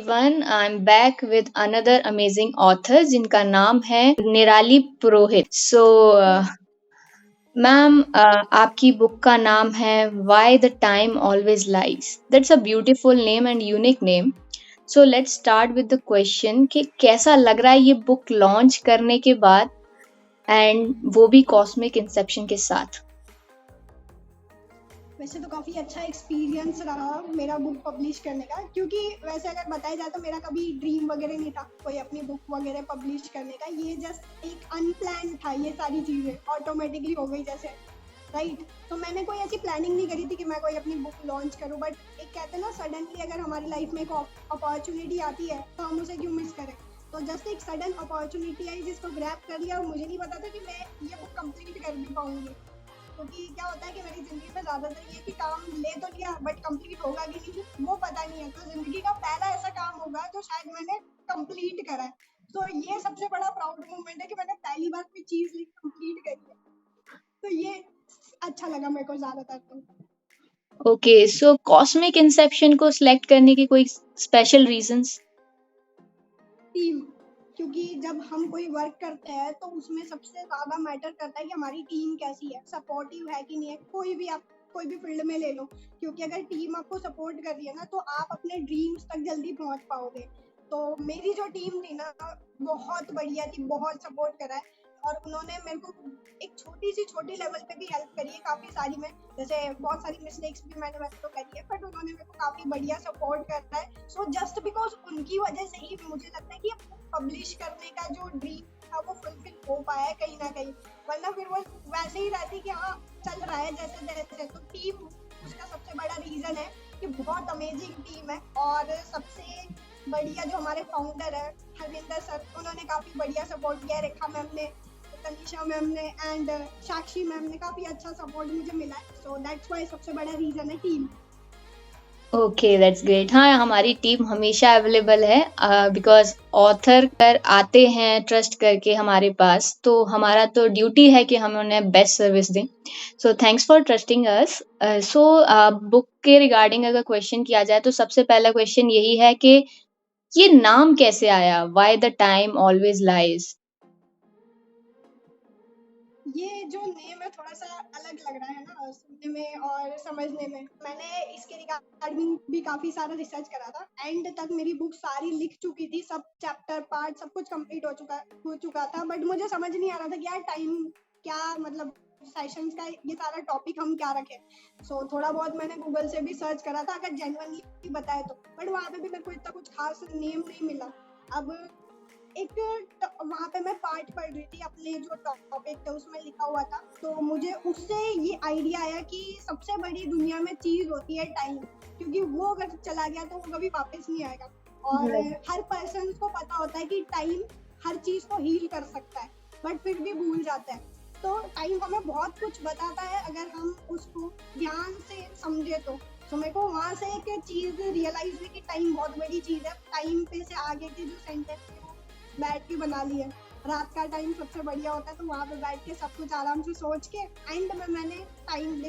Everyone, I am back with another amazing author जिनका नाम है निराली पुरोहित। मैम, आपकी बुक का नाम है why the time always lies. That's a beautiful name and unique name. So let's start with the question कि कैसा लग रहा है ये बुक लॉन्च करने के बाद, एंड वो भी कॉस्मिक इंसेप्शन के साथ। वैसे तो काफ़ी अच्छा एक्सपीरियंस रहा मेरा बुक पब्लिश करने का, क्योंकि वैसे अगर बताया जाए तो मेरा कभी ड्रीम वगैरह नहीं था कोई अपनी बुक वगैरह पब्लिश करने का। ये जस्ट एक अनप्लान था, ये सारी चीज़ें ऑटोमेटिकली हो गई जैसे, राइट। तो मैंने कोई ऐसी प्लानिंग नहीं करी थी कि मैं कोई अपनी बुक लॉन्च करूँ, बट एक कहते हैं ना, सडनली अगर हमारी लाइफ में एक अपॉर्चुनिटी आती है तो हम उसे क्यों मिस करें। तो जस्ट एक सडन अपॉर्चुनिटी आई जिसको ग्रैब कर लिया, और मुझे नहीं पता था कि मैं ये बुक कंप्लीट कर भी पाऊंगी। क्योंकि क्या होता है कि मेरी ज़िंदगी में ज़्यादातर ये कि काम ले तो लिया बट कंप्लीट होगा कि नहीं वो पता नहीं है। तो ज़िंदगी का पहला ऐसा काम होगा जो शायद मैंने कंप्लीट करा है। तो ये सबसे बड़ा प्राउड मोमेंट है कि मैंने पहली बार कोई चीज़ कंप्लीट करी है। तो ये अच्छा लगा मेरे को ज़्यादातर। तो ओके, सो कॉस्मिक इंसेप्शन को सिलेक्ट करने की कोई स्पेशल रीजंस? टीम, क्योंकि जब हम कोई वर्क करते हैं तो उसमें सबसे ज़्यादा मैटर करता है कि हमारी टीम कैसी है, सपोर्टिव है कि नहीं है। कोई भी फील्ड में ले लो, क्योंकि अगर टीम आपको सपोर्ट कर रही है ना तो आप अपने ड्रीम्स तक जल्दी पहुंच पाओगे। तो मेरी जो टीम थी ना, बहुत बढ़िया थी, बहुत सपोर्ट करा है। और उन्होंने मेरे को एक छोटी लेवल पे भी हेल्प करी है काफ़ी सारी में, जैसे बहुत सारी मिस्टेक्स भी मैंने वैसे तो करी है, बट उन्होंने मेरे को काफ़ी बढ़िया सपोर्ट करता है। सो जस्ट बिकॉज उनकी वजह से ही मुझे लगता है कि पब्लिश करने का जो ड्रीम था वो फुलफिल हो पाया है कहीं ना कहीं, वरना फिर वो वैसे ही रहती कि हाँ चल रहा है जैसे जैसे। तो टीम उसका सबसे बड़ा रीजन है कि बहुत अमेजिंग टीम है। और सबसे बढ़िया जो हमारे फाउंडर है हरविंदर सर, उन्होंने काफ़ी बढ़िया सपोर्ट किया है। रेखा मैम ने, तनिषा मैम ने एंड साक्षी मैम ने काफ़ी अच्छा सपोर्ट मुझे मिला है। सो दैट्स वाई सबसे बड़ा रीज़न है टीम। Okay, that's great. हाँ, हमारी टीम हमेशा अवेलेबल है, बिकॉज ऑथर कर आते हैं ट्रस्ट करके हमारे पास, तो हमारा तो ड्यूटी है कि हम उन्हें बेस्ट सर्विस दें। So thanks for trusting us. So book के रिगार्डिंग अगर क्वेश्चन किया जाए तो सबसे पहला क्वेश्चन यही है कि ये नाम कैसे आया, why the time always lies? ये जो नेम है थोड़ा सा अलग लग रहा है ना सुनने में और समझने में। मैंने इसके रिगार्डिंग भी काफ़ी सारा रिसर्च करा था। एंड तक मेरी बुक सारी लिख चुकी थी, सब चैप्टर पार्ट सब कुछ कंप्लीट हो चुका था, बट मुझे समझ नहीं आ रहा था कि यार टाइम क्या, मतलब सेशंस का ये सारा टॉपिक हम क्या रखें। सो थोड़ा बहुत मैंने गूगल से भी सर्च करा था अगर जेन्युइनली बताए तो, बट वहाँ पे भी मेरे को इतना कुछ खास नेम नहीं मिला। अब एक वहाँ पे मैं पार्ट पढ़ रही थी, अपने जो टॉपिक थे उसमें लिखा हुआ था, तो मुझे उससे ये आइडिया आया कि सबसे बड़ी दुनिया में चीज़ होती है टाइम, क्योंकि वो अगर चला गया तो वो कभी वापस नहीं आएगा। और हर पर्सन को पता होता है कि टाइम हर चीज़ को हील कर सकता है, बट फिर भी भूल जाता है। तो टाइम हमें बहुत कुछ बताता है अगर हम उसको ध्यान से समझे तो मेरे को वहाँ से एक चीज़ रियलाइज हुई कि टाइम बहुत बड़ी चीज़ है। टाइम पे से आगे के जो सेंटेंस बैठ के बना लिए। रात का टाइम सबसे बढ़िया होता है, तो वहाँ पे बैठ के सब कुछ आराम से सोच के एंड में मैंने टाइम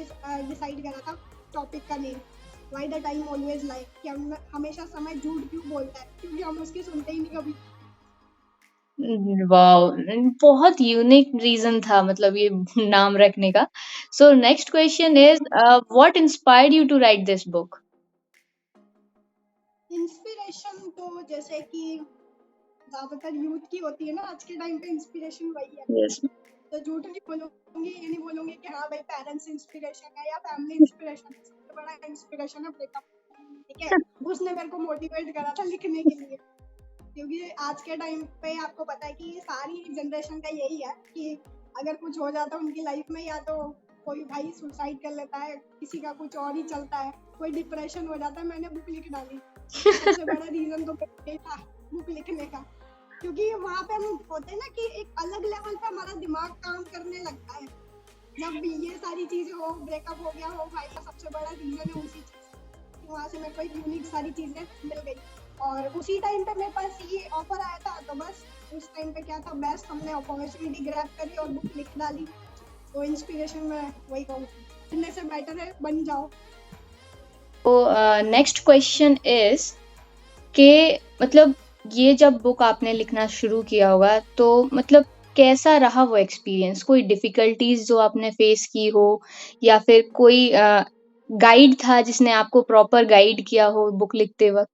डिसाइड करा था टॉपिक का name, why the time always lies, कि हम हमेशा समय झूठ क्यों बोलता है, क्योंकि हम उसकी सुनते ही नहीं कभी। वाओ! बहुत यूनिक रीज़न था मतलब ये नाम रखने का। So next question is what inspired you to write this book? Inspiration तो जैसे कि ज़्यादातर यूथ की होती है ना, आज के टाइम पे इंस्पिरेशन वही है। यस। तो झूठ नहीं बोलूंगी, ये नहीं बोलूंगी कि हाँ भाई पेरेंट्स इंस्पिरेशन है या फैमिली इंस्पिरेशन है। सबसे बड़ा इंस्पिरेशन है ब्रेकअप, ठीक है। उसने मेरे को मोटिवेट करा था लिखने के लिए, क्योंकि आज के टाइम पे आपको पता है कि सारी जनरेशन का यही है कि अगर कुछ हो जाता है उनकी लाइफ में, या तो कोई भाई सुसाइड कर लेता है, किसी का कुछ और ही चलता है, कोई डिप्रेशन हो जाता है। मैंने बुक लिख डाली, सबसे बड़ा रीजन तो ये था बुक लिखने का, क्योंकि वहाँ पे हम होते हैं ना कि एक अलग लेवल पे हमारा दिमाग काम करने लगता है जब भी ये सारी चीजें हो, ब्रेकअप हो गया हो भाई, का सबसे बड़ा रीजन है उसी चीज। वहाँ से मेरे को एक यूनिक सारी चीजें मिल गई, और उसी टाइम पे मेरे पास ये ऑफर आया था, तो बस उस टाइम पे क्या था, बेस्ट हमने अपॉर्चुनिटी ग्रैब करी और बुक लिख डाली। तो इंस्पिरेशन में वही कहूँ, इतने से बेटर है बन जाओ। तो नेक्स्ट क्वेश्चन इज़ कि मतलब ये जब बुक आपने लिखना शुरू किया होगा तो मतलब कैसा रहा वो एक्सपीरियंस? कोई डिफिकल्टीज़ जो आपने फेस की हो या फिर कोई गाइड था जिसने आपको प्रॉपर गाइड किया हो बुक लिखते वक़्त?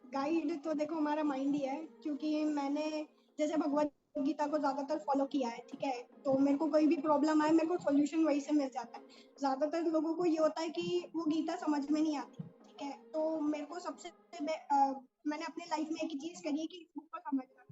गाइड तो देखो हमारा माइंड ही है, क्योंकि मैंने जैसे भगवत गीता को ज़्यादातर फॉलो किया है, ठीक है? तो मेरे को कोई भी प्रॉब्लम आए, मेरे को सॉल्यूशन वहीं से मिल जाता है। ज़्यादातर लोगों को ये होता है कि वो गीता समझ में नहीं आती, ठीक है? तो मेरे को मैंने अपनी लाइफ में एक ही चीज़ करी है कि बुक को समझना।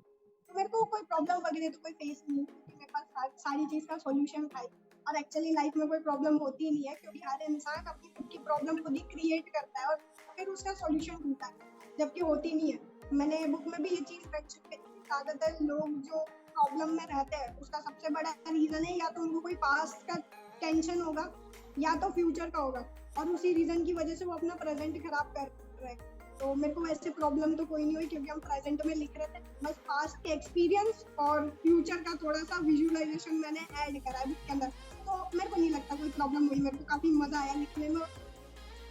तो मेरे को कोई प्रॉब्लम वगैरह तो कोई फेस नहीं हुई, क्योंकि मेरे पास सारी चीज़ का सॉल्यूशन था ही। और एक्चुअली लाइफ में कोई प्रॉब्लम होती ही नहीं है, क्योंकि हर इंसान अपनी खुद की प्रॉब्लम खुद ही क्रिएट करता है और फिर उसका सॉल्यूशन ढूंढता है, जबकि होती नहीं है। मैंने बुक में भी ये चीज़ मेंशन करी कि ज़्यादातर लोग जो प्रॉब्लम में रहते हैं, उसका सबसे बड़ा रीज़न है या तो उनको कोई पास्ट का टेंशन होगा या तो फ्यूचर का होगा, और उसी रीज़न की वजह से वो अपना प्रेजेंट खराब कर रहे हैं। तो मेरे को ऐसे प्रॉब्लम तो कोई नहीं हुई, क्योंकि हम प्रेजेंट में लिख रहे थे। बस पास्ट के एक्सपीरियंस और फ्यूचर का थोड़ा सा विजुअलाइजेशन मैंने ऐड करा है बुक के अंदर। तो मेरे को नहीं लगता कोई प्रॉब्लम हुई, मेरे को काफ़ी मज़ा आया लिखने में।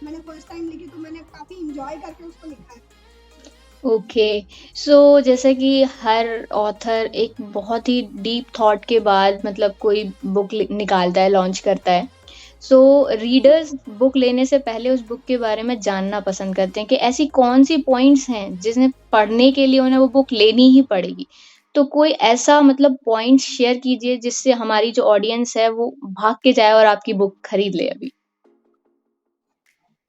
मैंने फर्स्ट टाइम लिखी तो मैंने काफ़ी इंजॉय करके उसको लिखा है। ओके। सो जैसे कि हर ऑथर एक बहुत ही डीप थॉट के बाद मतलब कोई बुक निकालता है, लॉन्च करता है। सो रीडर्स बुक लेने से पहले उस बुक के बारे में जानना पसंद करते हैं कि ऐसी कौन सी पॉइंट्स हैं जिन्हें पढ़ने के लिए उन्हें वो बुक लेनी ही पड़ेगी। तो कोई ऐसा मतलब पॉइंट शेयर कीजिए जिससे हमारी जो ऑडियंस है वो भाग के जाए और आपकी बुक खरीद ले अभी।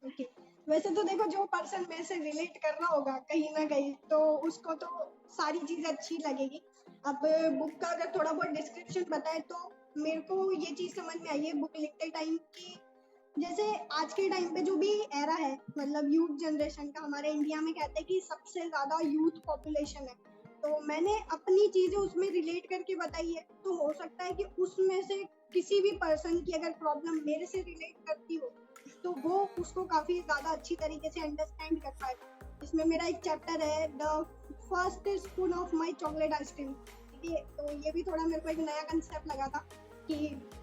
ओके। वैसे तो देखो, जो पर्सन मेरे से रिलेट कर रहा होगा कहीं ना कहीं, तो उसको तो सारी चीज़ अच्छी लगेगी। अब बुक का अगर थोड़ा बहुत डिस्क्रिप्शन बताए तो मेरे को ये चीज़ समझ में आई है बुक लिखते टाइम की, जैसे आज के टाइम पे जो भी एरा है, मतलब यूथ जनरेशन का, हमारे इंडिया में कहते हैं कि सबसे ज़्यादा यूथ पॉपुलेशन है। तो मैंने अपनी चीज़ें उसमें रिलेट करके बताई है, तो हो सकता है कि उसमें से किसी भी पर्सन की अगर प्रॉब्लम मेरे से रिलेट करती हो, तो वो उसको काफ़ी ज़्यादा अच्छी तरीके से अंडरस्टैंड कर पाएगा। इसमें मेरा एक चैप्टर है, the first spoon of my chocolate ice cream. ठीक है, तो ये भी थोड़ा मेरे को एक नया कंसेप्ट लगा था कि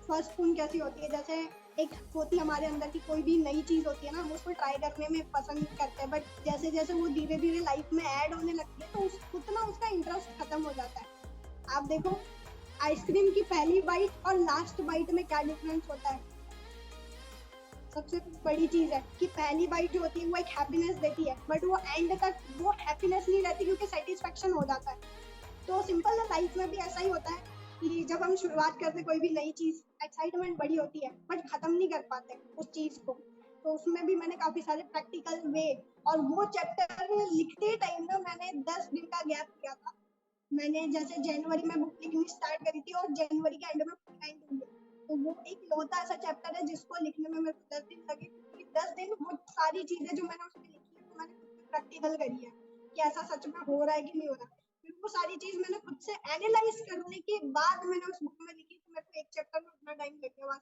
फर्स्ट स्पून कैसी होती है। जैसे एक होती है हमारे अंदर की कोई भी नई चीज़ होती है ना, हम उसको ट्राई करने में पसंद करते हैं, बट जैसे जैसे वो धीरे धीरे लाइफ में ऐड होने लगती है, तो उतना उसका इंटरेस्ट खत्म हो जाता है। आप देखो, आइसक्रीम की पहली बाइट और लास्ट बाइट में क्या डिफरेंस होता है? सबसे बड़ी चीज है कि पहली बाइट जो होती है वो एक हैप्पीनेस देती है, बट वो एंड तक वो हैप्पीनेस नहीं रहती, क्योंकि सेटिस्फेक्शन हो जाता है। तो सिंपल है, लाइफ में भी ऐसा ही होता है कि जब हम शुरुआत करते कोई भी नई चीज, एक्साइटमेंट बड़ी होती है, बट खत्म नहीं कर पाते उस चीज को। तो उसमें भी मैंने काफी सारे प्रैक्टिकल वे, और वो चैप्टर लिखते टाइम ना मैंने 10 दिन का गैप किया था। मैंने जैसे जनवरी में बुक लिखनी स्टार्ट करी थी और जनवरी के एंड में एंड हुई है। तो वो एक लौता ऐसा चैप्टर है जिसको लिखने में मेरे को 10 दिन लगे, क्योंकि 10 दिन वो सारी चीजें जो मैंने उसमें लिखी है वो मैंने खुद से प्रैक्टिकल करी है कि ऐसा सच में हो रहा है कि नहीं हो रहा। फिर वो सारी चीज मैंने खुद से एनालाइज करने के बाद मैंने उस बुक में लिखी, तो मेरे को एक चैप्टर में उतना टाइम लग गया।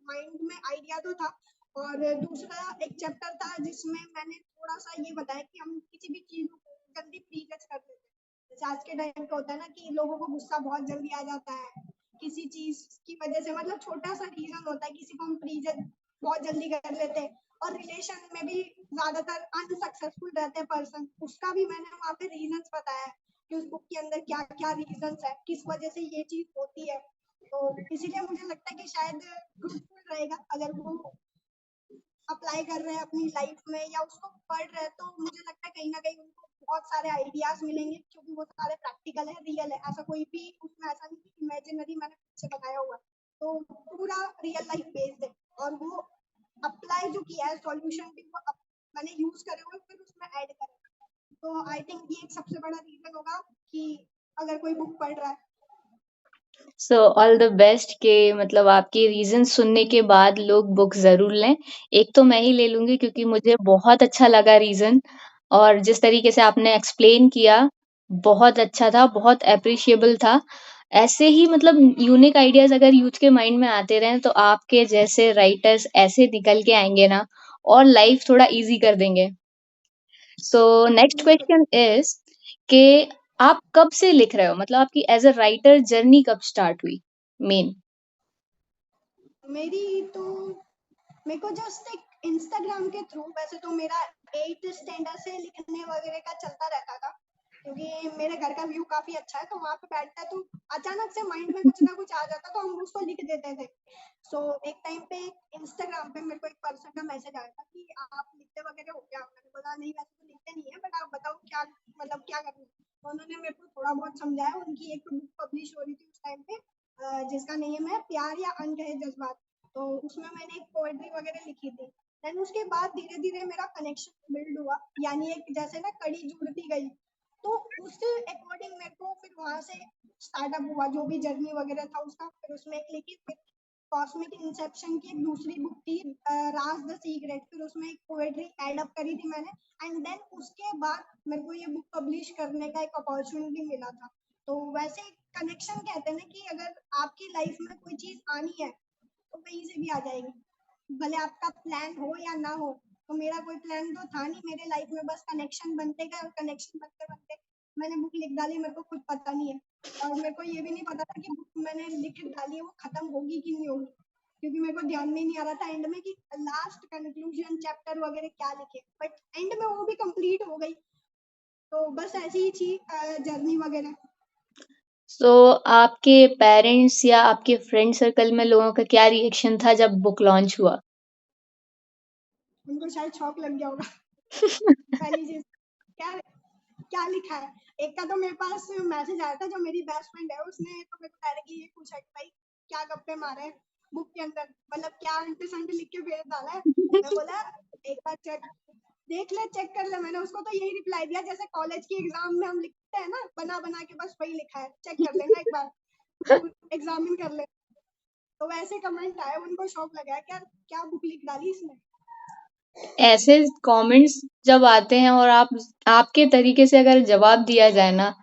माइंड में आइडिया तो था, और दूसरा एक चैप्टर था जिसमें मैंने थोड़ा सा ये बताया कि हम किसी भी चीज को जल्दी प्री जज कर देते हैं। जैसे आज के टाइम पे होता है ना कि लोगों को गुस्सा बहुत जल्दी आ जाता है किसी चीज की वजह से, मतलब छोटा सा रीजन होता है, किसी को हम प्रीजन बहुत जल्दी कर लेते हैं। और रिलेशन में भी ज्यादातर अनसक्सेसफुल रहते हैं पर्सन, उसका भी मैंने वहाँ पे रीजन बताया है कि उस बुक के अंदर क्या क्या रीजन है, किस वजह से ये चीज होती है। तो इसीलिए मुझे लगता है कि शायद फ्रूटफुल रहेगा अगर वो अप्लाई कर रहे हैं अपनी लाइफ में या उसको पढ़ रहे हैं, तो मुझे लगता है कहीं ना कहीं उनको बहुत सारे आइडियाज मिलेंगे, क्योंकि वो सारे प्रैक्टिकल है, रियल है। ऐसा कोई भी उसमें ऐसा नहीं कि इमेजिनरी मैंने खुद से बनाया हुआ है। तो पूरा रियल लाइफ बेस्ड है, और वो अप्लाई जो किया है सॉल्यूशन भी वो मैंने यूज करे हुए फिर उसमें ऐड करे। तो आई थिंक ये एक सबसे बड़ा रीजन होगा कि अगर कोई बुक पढ़ रहा है। सो ऑल द बेस्ट कि मतलब आपके रीज़न सुनने के बाद लोग बुक ज़रूर लें। एक तो मैं ही ले लूँगी क्योंकि मुझे बहुत अच्छा लगा रीज़न और जिस तरीके से आपने एक्सप्लेन किया, बहुत अच्छा था, बहुत एप्रिशिएबल था। ऐसे ही मतलब यूनिक आइडियाज़ अगर यूथ के माइंड में आते रहें, तो आपके जैसे राइटर्स ऐसे निकल के आएँगे ना और लाइफ़ थोड़ा ईज़ी कर देंगे। सो नेक्स्ट बिल्कुल। क्वेश्चन इज़ कि आप कब से लिख रहे हो? मतलब आपकी एज़ अ राइटर जर्नी कब स्टार्ट हुई? मेन। मेरी तो मेरे को जस्ट एक इंस्टाग्राम के थ्रू, वैसे तो मेरा 8th स्टैंडर्ड से लिखने वगैरह का चलता रहता था, क्योंकि मेरे घर का व्यू काफी अच्छा है, तो वहाँ पे बैठता है तो अचानक से माइंड में कुछ ना कुछ आ जाता, तो हम उसको लिख देते थे। सो एक टाइम पे इंस्टाग्राम पे मेरे को एक पर्सन का मैसेज आया था कि आप लिखते वगैरह हो क्या? मैंने बोला नहीं, वैसे तो लिखते नहीं है, बट आप बताओ क्या, मतलब क्या करना है? तो उन्होंने मेरे को थोड़ा बहुत समझाया। उनकी एक बुक पब्लिश हो रही थी उस टाइम पे, जिसका नेम है प्यार या अनकहे जज्बात। तो उसमें मैंने एक पोएट्री वगैरह लिखी थी। देन उसके बाद धीरे धीरे मेरा कनेक्शन बिल्ड हुआ, यानी एक जैसे ना कड़ी जुड़ती गई। तो उस अकॉर्डिंग मेरे को फिर वहां से स्टार्टअप हुआ, जो भी जर्नी वगैरह था उसका। फिर उसमें एक लिखी, फिर कॉस्मिक इंसेप्शन की एक दूसरी बुक थी, राज द सीक्रेट, फिर उसमें एक पोएट्री एड अप करी थी मैंने। एंड देन उसके बाद मेरे को ये बुक पब्लिश करने का एक अपॉर्चुनिटी मिला था। तो वैसे कनेक्शन कहते हैं ना कि अगर आपकी लाइफ में कोई चीज आनी है तो कहीं से भी आ जाएगी, भले आपका प्लान हो या ना हो। तो मेरा कोई प्लान तो था नहीं मेरे लाइफ में, बस कनेक्शन बनते गए, और कनेक्शन बनते बनते मैंने बुक लिख डाली। मेरे को खुद पता नहीं है, और मेरे को ये भी नहीं पता था कि बुक मैंने लिख डाली है वो खत्म होगी कि नहीं होगी, क्योंकि मेरे को ध्यान में ही नहीं आ रहा था एंड में कि लास्ट कंक्लूजन चैप्टर वगैरह क्या लिखे, बट एंड में वो भी कंप्लीट हो गई। तो बस ऐसी ही थी जर्नी वगैरह। सो आपके पेरेंट्स या आपके फ्रेंड सर्कल में लोगों का क्या रिएक्शन था जब बुक लॉन्च हुआ? उनको शायद शौक लग गया होगा। पहली चीज, क्या क्या लिखा है? एक का तो मेरे पास मैसेज आया था, जो मेरी बेस्ट फ्रेंड है उसने तो मेरे को डायरेक्टली ये पूछा कि भाई क्या गप्पे मारे हैं बुक के अंदर, मतलब क्या अंटे संटे लिख के भेज डाला है। मैं बोला एक बार चेक देख ले, चेक कर ले। मैंने उसको तो यही रिप्लाई दिया जैसे कॉलेज की एग्जाम में हम लिखते हैं ना, बना बना के, बस वही लिखा है, चेक कर लेना एक बार, एग्जामिन कर ले। तो वैसे कमेंट आए, उनको शौक लगा क्या क्या बुक लिख डाली इसने। ऐसे कमेंट्स जब आते हैं और आप आपके तरीके से अगर जवाब दिया जाए ना,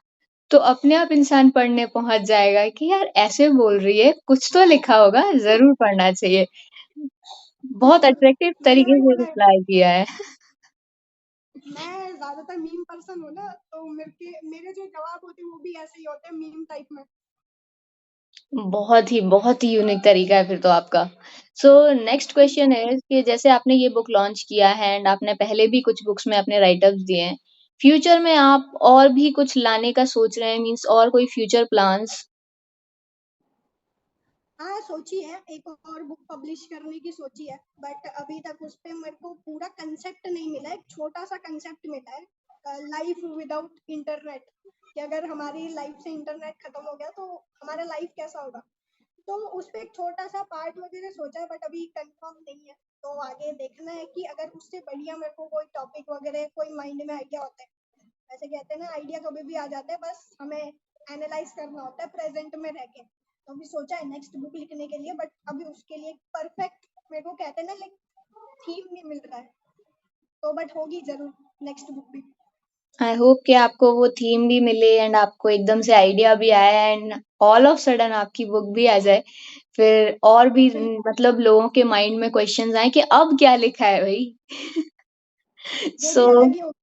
तो अपने आप इंसान पढ़ने पहुँच जाएगा कि यार ऐसे बोल रही है, कुछ तो लिखा होगा, ज़रूर पढ़ना चाहिए। बहुत बिल्कुल, अट्रैक्टिव मैंने तरीके भी से बोला है। रिप्लाई किया है। मैं ज्यादातर मीम पर्सन हूँ ना, तो मेरे जो जवाब होते हैं वो भी ऐसे ही होते हैं, मीम टाइप में। बहुत ही यूनिक तरीका है फिर तो आपका। सो नेक्स्ट क्वेश्चन इज़ कि जैसे आपने ये बुक लॉन्च किया है एंड आपने पहले भी कुछ बुक्स में अपने राइटअप्स दिए हैं। फ्यूचर में आप और भी कुछ लाने का सोच रहे हैं मीन्स और कोई फ्यूचर प्लान्स? हाँ, सोची है, एक और बुक पब्लिश करने की सोची है, बट अभी तक उस पे मेरे को पूरा कंसेप्ट नहीं मिला है। एक छोटा सा कंसेप्ट मिला है, लाइफ विदाउट इंटरनेट, कि अगर हमारी लाइफ से इंटरनेट खत्म हो गया तो हमारा लाइफ कैसा होगा। तो उस पे एक छोटा सा पार्ट वगैरह सोचा है, बट अभी कंफर्म नहीं है। तो आगे देखना है कि अगर उससे बढ़िया मेरे को कोई टॉपिक वगैरह कोई माइंड में आइडिया होता है। ऐसे कहते हैं ना, आइडिया कभी भी आ जाता है, बस हमें एनालाइज करना होता है प्रेजेंट में रह के। तो अभी सोचा है नेक्स्ट बुक लिखने के लिए, बट अभी उसके लिए परफेक्ट मेरे को कहते हैं ना लाइक थीम नहीं मिल रहा है। तो बट होगी जरूर नेक्स्ट बुक भी। आई होप कि आपको वो थीम भी मिले एंड आपको एकदम से आइडिया भी आए एंड ऑल ऑफ सडन आपकी बुक भी आ जाए। फिर और भी बिल्कुल, मतलब लोगों के माइंड में क्वेश्चंस आए कि अब क्या लिखा है भई? वो सो भी अलग ही होगा।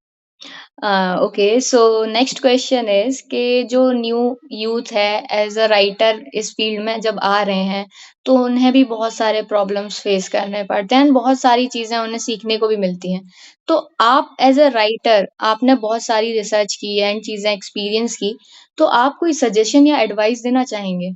Okay so next question is कि जो न्यू यूथ है एज अ राइटर इस फील्ड में जब आ रहे हैं तो उन्हें भी बहुत सारे प्रॉब्लम्स फेस करने पड़ते हैं बहुत सारी चीजें उन्हें सीखने को भी मिलती हैं तो आप एज अ राइटर आपने बहुत सारी रिसर्च की एंड चीजें एक्सपीरियंस की तो आप कोई सजेशन या एडवाइस देना चाहेंगे?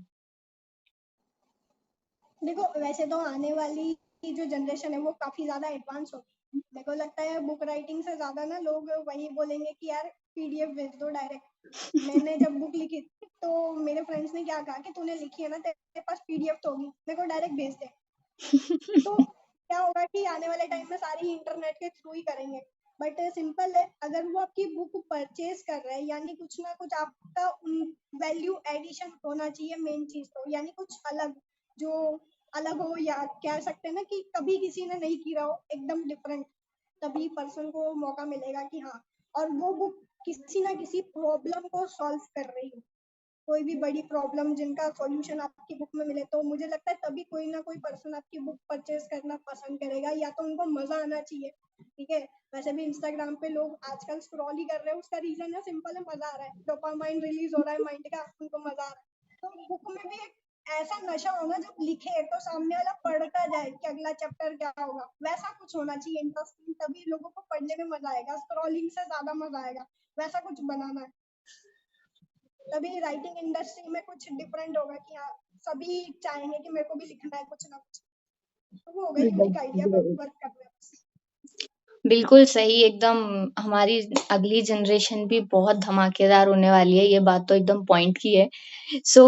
देखो, वैसे तो आने वाली जो जनरेशन है वो काफी ज्यादा एडवांस होगी। मेरे को लगता है बुक राइटिंग से ज्यादा ना लोग वही बोलेंगे कि यार पीडीएफ भेज दो डायरेक्ट। मैंने जब बुक लिखी थी तो मेरे फ्रेंड्स ने क्या कहा कि तूने लिखी है ना, तेरे पास पीडीएफ तो होगी, मेरे को डायरेक्ट भेज दे। तो क्या होगा कि आने वाले टाइम में सारी इंटरनेट के थ्रू ही करेंगे। बट सिंपल है, अगर वो आपकी बुक परचेज कर रहा है यानी कुछ ना कुछ आपका वैल्यू एडिशन होना चाहिए। मेन चीज तो यानी कुछ अलग, जो अलग हो, या कह सकते हैं ना कि कभी किसी ने नहीं किया हो, एकदम डिफरेंट। तभी पर्सन को मौका मिलेगा कि हाँ, और वो बुक किसी ना किसी प्रॉब्लम को सॉल्व कर रही हो, कोई भी बड़ी प्रॉब्लम जिनका सॉल्यूशन आपकी बुक में मिले। तो मुझे लगता है तभी कोई ना कोई पर्सन आपकी बुक परचेज करना पसंद करेगा, या तो उनको मजा आना चाहिए। ठीक है, वैसे भी इंस्टाग्राम पे लोग आजकल स्क्रॉल ही कर रहे हैं, उसका रीजन है सिंपल है, मजा आ रहा है, डोपामाइन रिलीज हो रहा है माइंड का, उनको मजा आ रहा है। तो बुक में भी एक ऐसा नशा होना जब लिखे तो सामने वाला पढ़ता जाए कि अगला चैप्टर क्या होगा, वैसा कुछ होना चाहिए इंटरेस्टिंग, तभी लोगों को पढ़ने में मजा आएगा, स्क्रॉलिंग से ज्यादा मजा आएगा। वैसा कुछ बनाना है, तभी राइटिंग इंडस्ट्री में कुछ डिफरेंट होगा कि हाँ सभी चाहेंगे कि मेरे को भी लिखना है कुछ ना कुछ। तो वो होगा यूनिक आइडिया पर वर्क करना है बस। बिल्कुल सही एकदम। हमारी अगली जनरेशन भी बहुत धमाकेदार होने वाली है, ये बात तो एकदम पॉइंट की है। सो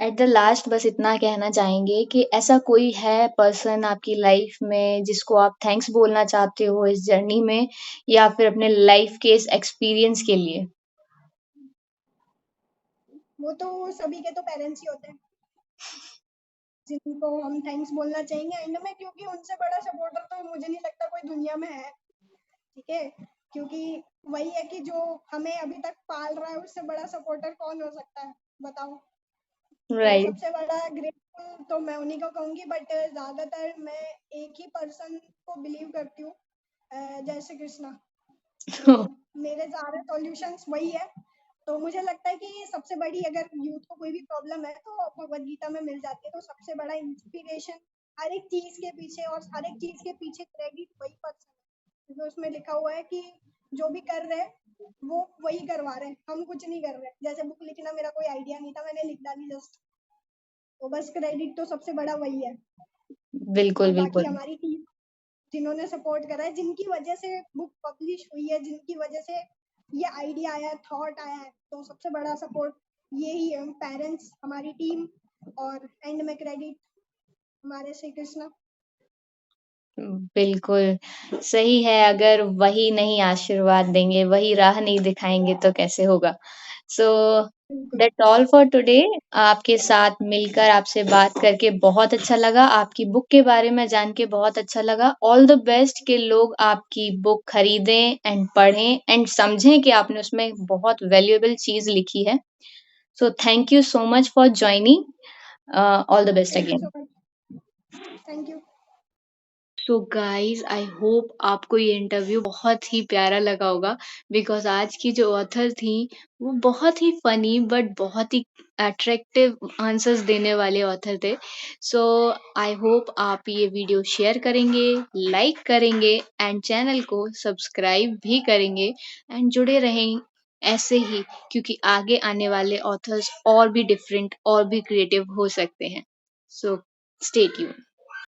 एट द लास्ट बस इतना कहना चाहेंगे कि ऐसा कोई है पर्सन आपकी लाइफ में जिसको आप थैंक्स बोलना चाहते हो इस जर्नी में, या फिर अपने लाइफ के इस एक्सपीरियंस के लिए? वो तो सभी के तो पेरेंट्स ही होते हैं जिनको हम थैंक्स बोलना चाहेंगे एंड में, क्योंकि उनसे बड़ा सपोर्टर तो मुझे नहीं लगता कोई दुनिया में है। ठीक है, क्योंकि वही है कि जो हमें अभी तक पाल रहा है, उससे बड़ा सपोर्टर कौन हो सकता है, बताओ। तो राइट। सबसे बड़ा ग्रेटफुल तो मैं उन्हीं को कहूंगी, बट ज्यादातर मैं एक ही पर्सन को बिलीव करती हूँ, जय श्री कृष्णा। तो मेरे सारे सॉल्यूशंस वही है। तो मुझे लगता है कि सबसे बड़ी, अगर यूथ को कोई भी प्रॉब्लम है तो भगवत गीता में मिल जाती है। तो सबसे बड़ा इंस्पिरेशन हर एक चीज के पीछे, और हर एक चीज के पीछे क्रेडिट वही पर्सन है, क्योंकि उसमें लिखा हुआ है कि जो भी कर रहे हैं वो वही करवा रहे हैं, हम कुछ नहीं कर रहे। जैसे बुक लिखना मेरा कोई आइडिया नहीं था, मैंने लिख डाली जस्ट, तो बस क्रेडिट तो सबसे बड़ा वही है। और बिल्कुल, बाकी बिल्कुल। हमारी टीम जिन्होंने सपोर्ट करा है, जिनकी वजह से बुक पब्लिश हुई है, जिनकी वजह से ये आइडिया आया है, थॉट आया है, तो सबसे बड़ा सपोर्ट यही है, पेरेंट्स, हमारी टीम, और एंड में क्रेडिट हमारे श्री कृष्णा। बिल्कुल, सही है, अगर वही नहीं आशीर्वाद देंगे, वही राह नहीं दिखाएँगे तो कैसे होगा? सो बिल्कुल। That's all for today. आपके साथ मिलकर, आपसे बात करके बहुत अच्छा लगा, आपकी बुक के बारे में जान के बहुत अच्छा लगा। ऑल द बेस्ट कि लोग आपकी बुक खरीदें एंड पढ़ें एंड समझें कि आपने उसमें बहुत वैल्यूएबल चीज़ लिखी है। So thank you so much for joining. All the best thank you again. So much. Thank you. So guys I hope आपको ये इंटरव्यू बहुत ही प्यारा लगा होगा, बिकॉज आज की जो ऑथर थी वो बहुत ही फनी बट बहुत ही अट्रैक्टिव आंसर्स देने वाले ऑथर थे। सो आई होप आप ये वीडियो शेयर करेंगे, लाइक करेंगे एंड चैनल को सब्सक्राइब भी करेंगे एंड जुड़े रहें ऐसे ही, क्योंकि आगे आने वाले ऑथर्स और भी डिफरेंट और भी क्रिएटिव हो सकते हैं। So stay tune.